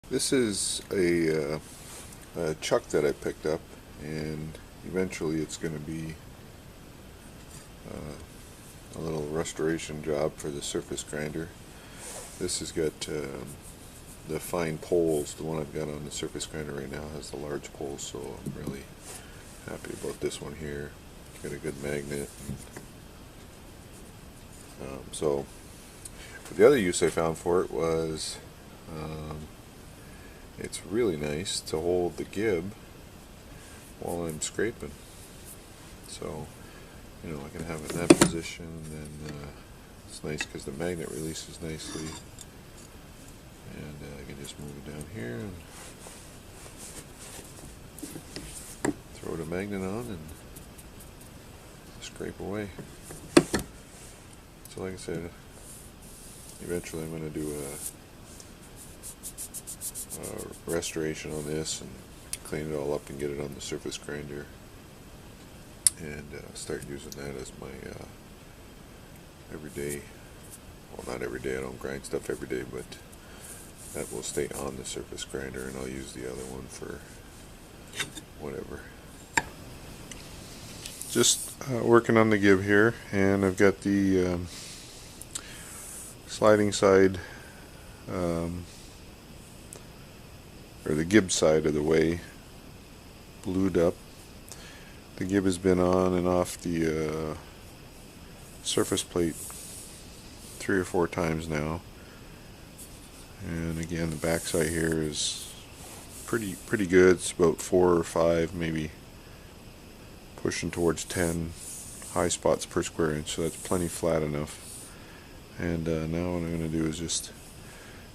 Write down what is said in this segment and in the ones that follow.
This is a chuck that I picked up, and eventually it's going to be a little restoration job for the surface grinder. This has got the fine poles. The one I've got on the surface grinder right now has the large poles, so I'm really happy about this one here. It's got a good magnet. But the other use I found for it was it's really nice to hold the gib while I'm scraping. So, I can have it in that position, and it's nice because the magnet releases nicely. And I can just move it down here and throw the magnet on and scrape away. So like I said, eventually I'm going to do a restoration on this and clean it all up and get it on the surface grinder, and start using that as my everyday, well, not every day, I don't grind stuff every day, but that will stay on the surface grinder, and I'll use the other one for whatever. Just working on the gib here, and I've got the sliding side, or the gib side of the way, blued up. The gib has been on and off the surface plate 3 or 4 times now, and again the back side here is pretty good. It's about 4 or 5, maybe pushing towards 10 high spots per square inch, so that's plenty flat enough. And now what I'm going to do is just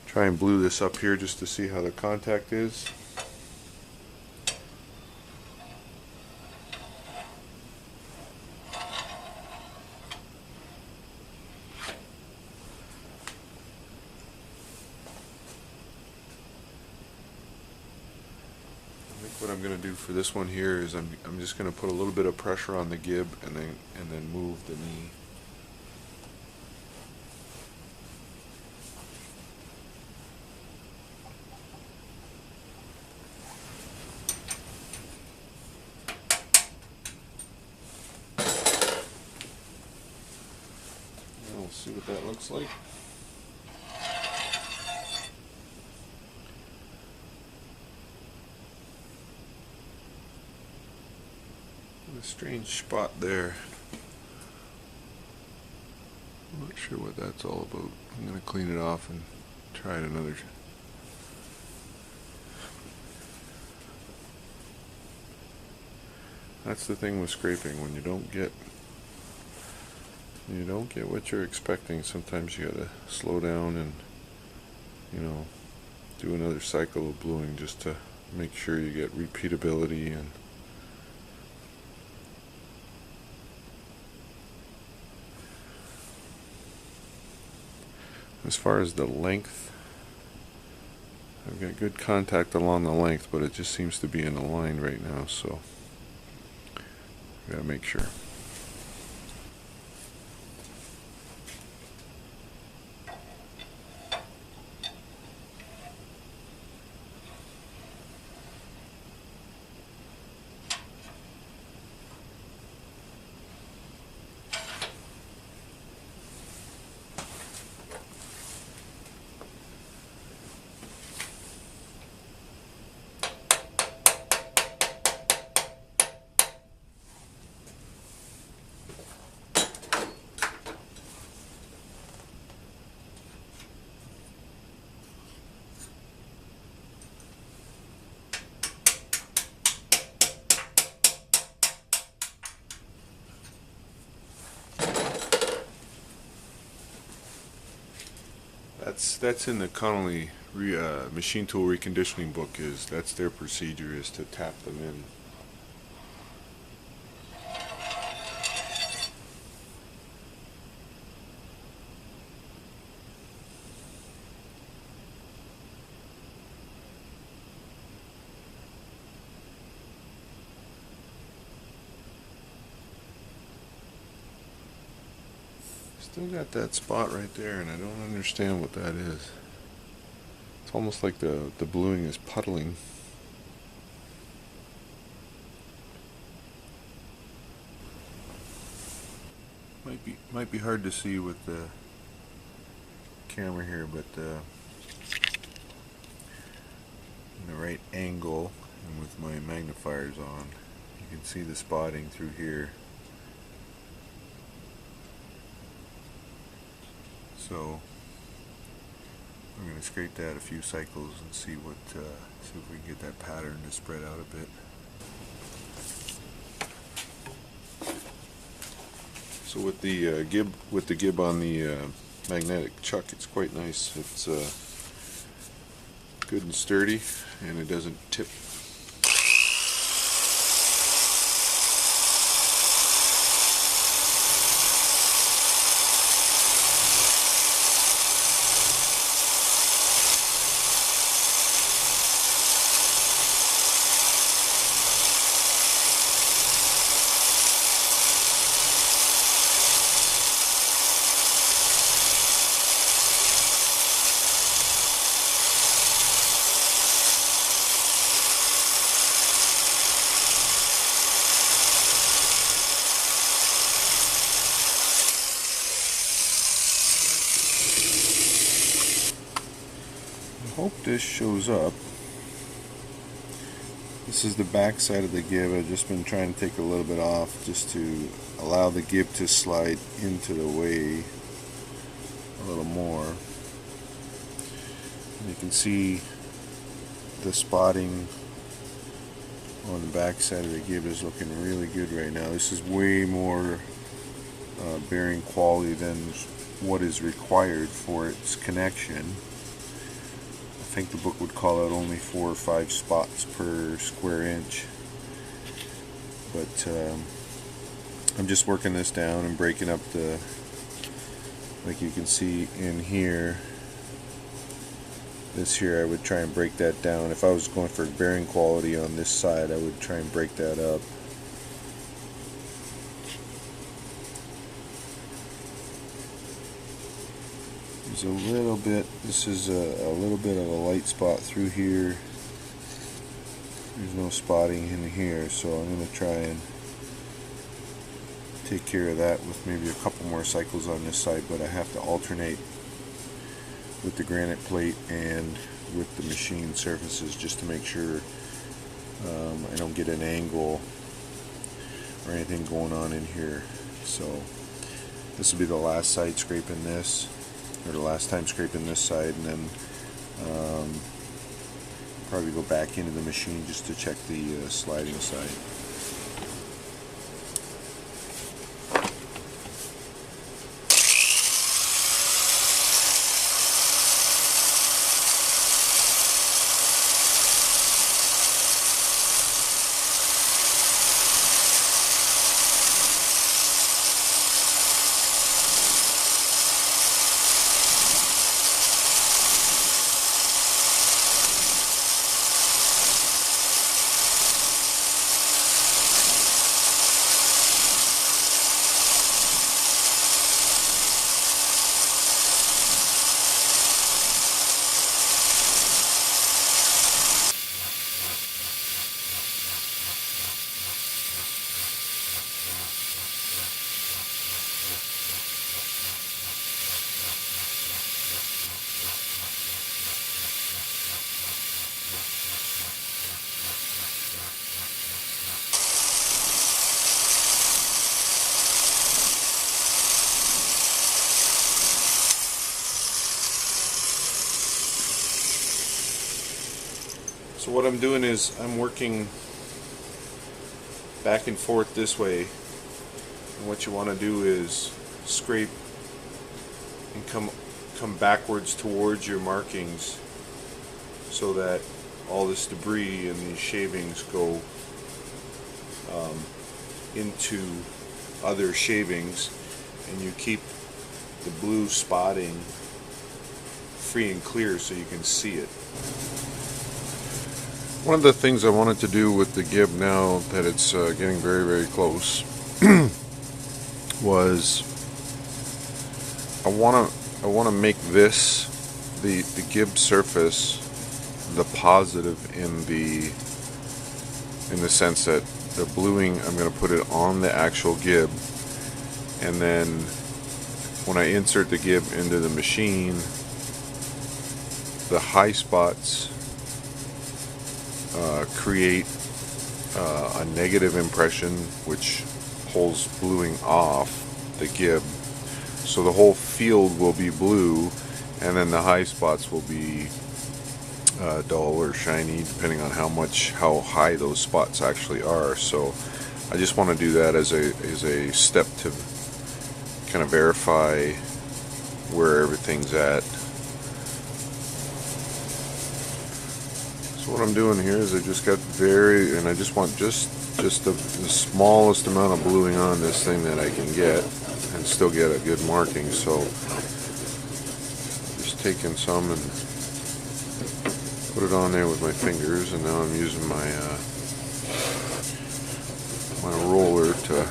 try and blue this up here just to see how the contact is. What I'm going to do for this one here is I'm just going to put a little bit of pressure on the gib and then move the knee. And we'll see what that looks like. A strange spot there. I'm not sure what that's all about. I'm going to clean it off and try it another. That's the thing with scraping. When you don't get what you're expecting, sometimes you gotta slow down and do another cycle of bluing just to make sure you get repeatability. And as far as the length, I've got good contact along the length, but it just seems to be in a line right now, so I gotta make sure. That's in the Connolly machine tool reconditioning book. That's their procedure, is to tap them in. Still got that spot right there, and I don't understand what that is. It's It's almost like the bluing is puddling. Might be hard to see with the camera here, but in the right angle and with my magnifiers on, you can see the spotting through here. So I'm going to scrape that a few cycles and see what see if we can get that pattern to spread out a bit. So with the gib on the magnetic chuck, it's quite nice. It's good and sturdy, and it doesn't tip. I hope this shows up. This is the back side of the gib. I've just been trying to take a little bit off just to allow the gib to slide into the way a little more. And you can see the spotting on the back side of the gib is looking really good right now. This is way more bearing quality than what is required for its connection. I think the book would call out only 4 or 5 spots per square inch, but I'm just working this down and breaking up the, like you can see in here, this here I would try and break that down. If I was going for bearing quality on this side, I would try and break that up. There's a little bit, this is a little bit of a light spot through here. There's no spotting in here, so I'm going to try and take care of that with maybe a couple more cycles on this side, but I have to alternate with the granite plate and with the machine surfaces just to make sure I don't get an angle or anything going on in here. So this will be the last side scraping this, or the last time scraping this side, and then probably go back into the machine just to check the sliding side. So what I'm doing is I'm working back and forth this way, and what you want to do is scrape and come backwards towards your markings so that all this debris and these shavings go into other shavings, and you keep the blue spotting free and clear so you can see it. One of the things I wanted to do with the gib now that it's getting very, very close was I want to make this the gib surface, the positive in the sense that the bluing, I'm going to put it on the actual gib, and then when I insert the gib into the machine, the high spots create a negative impression which pulls bluing off the gib, so the whole field will be blue, and then the high spots will be dull or shiny, depending on how high those spots actually are. So I just want to do that as a step to kind of verify where everything's at. So what I'm doing here is I just got and I just want just the smallest amount of bluing on this thing that I can get and still get a good marking. So just taking some and put it on there with my fingers, and now I'm using my my roller to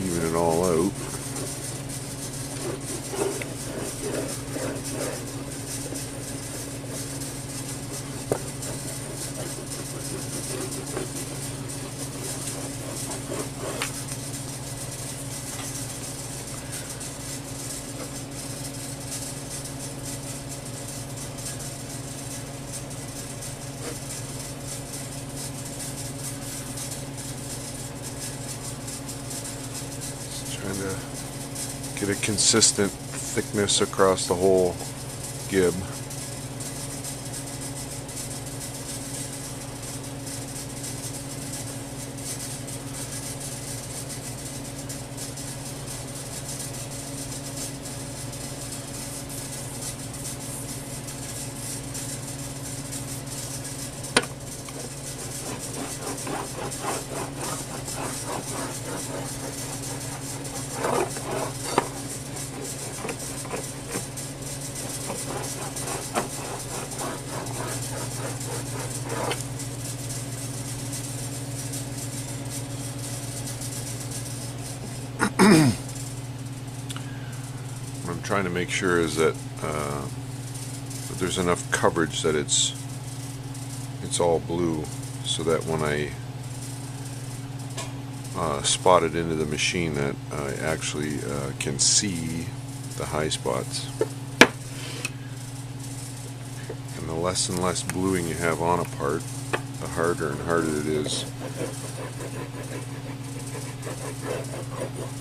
even it all out. Trying to get a consistent thickness across the whole gib. What I'm trying to make sure is that there's enough coverage that it's all blue, so that when I spot it into the machine, that I actually can see the high spots. And the less and less bluing you have on a part, the harder and harder it is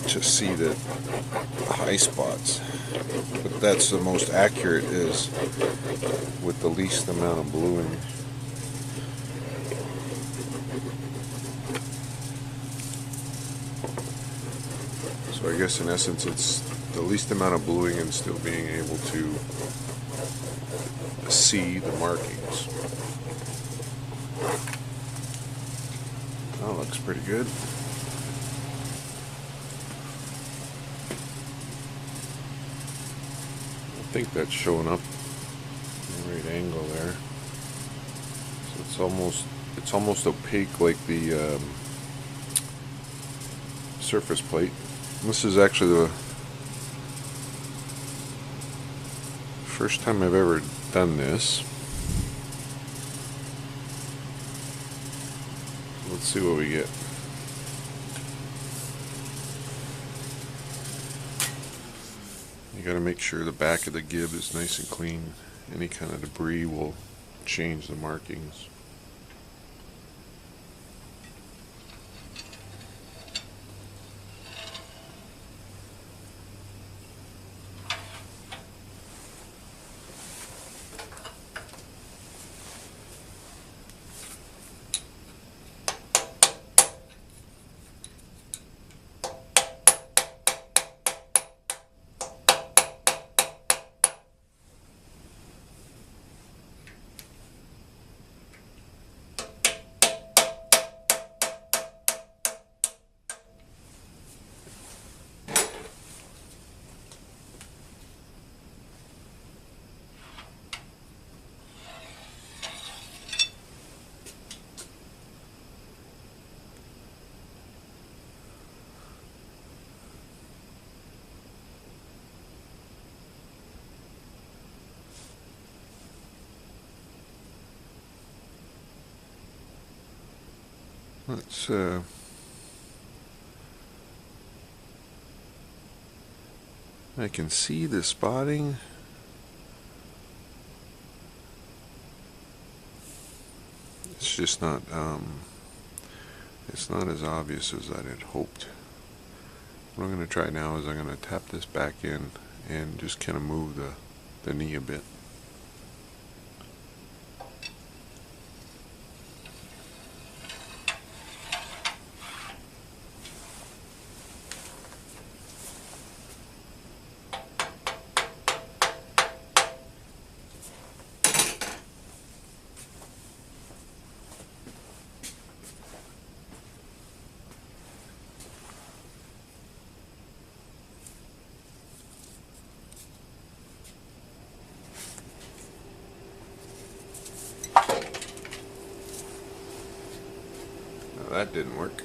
to see the high spots. But that's the most accurate, is with the least amount of bluing. So I guess in essence it's the least amount of bluing and still being able to see the markings. That looks pretty good. I think that's showing up in the right angle there. So it's almost opaque like the surface plate. This is actually the first time I've ever done this. Let's see what we get. You got to make sure the back of the gib is nice and clean. Any kind of debris will change the markings. Let's I can see the spotting. It's just not it's not as obvious as I had hoped. What I'm going to try now is I'm going to tap this back in and just kind of move the knee a bit. That didn't work.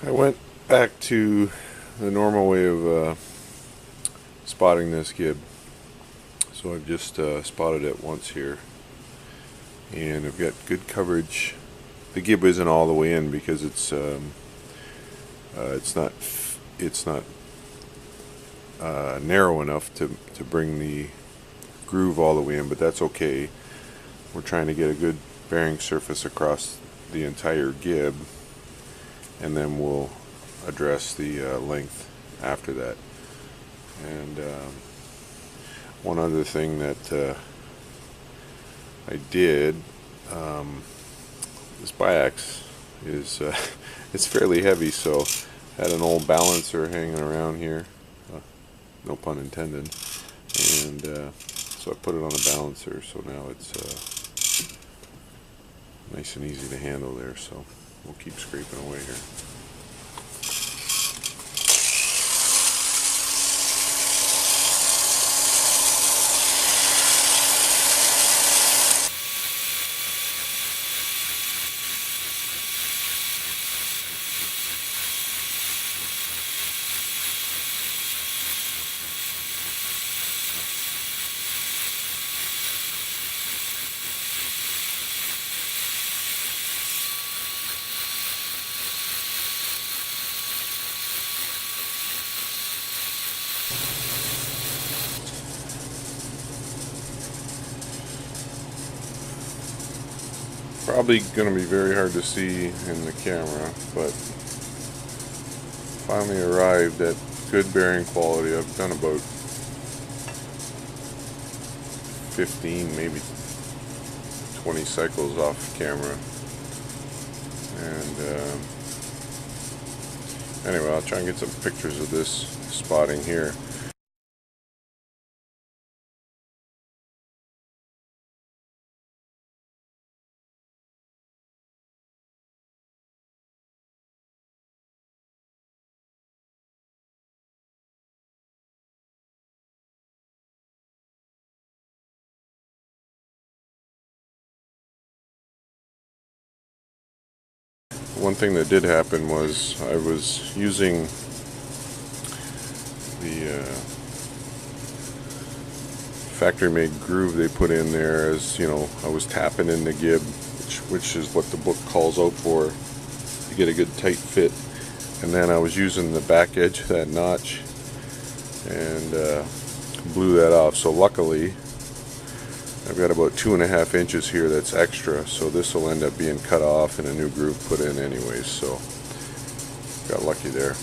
I went back to the normal way of spotting this gib. So I've just spotted it once here, and I've got good coverage. The gib isn't all the way in because it's not narrow enough to bring the groove all the way in, but that's okay. We're trying to get a good bearing surface across the entire gib, and then we'll address the length after that. And one other thing that I did, this biax is it's fairly heavy, so I had an old balancer hanging around here, no pun intended, and so I put it on a balancer, so now it's nice and easy to handle there. So we'll keep scraping away here. Probably going to be very hard to see in the camera, but finally arrived at good bearing quality. I've done about 15, maybe 20 cycles off camera, and anyway, I'll try and get some pictures of this spotting here. One thing that did happen was I was using the factory-made groove they put in there, as you know, I was tapping in the gib, which is what the book calls out for, to get a good tight fit. And then I was using the back edge of that notch and blew that off. So luckily I've got about 2.5 inches here that's extra, so this will end up being cut off and a new groove put in anyways, so got lucky there.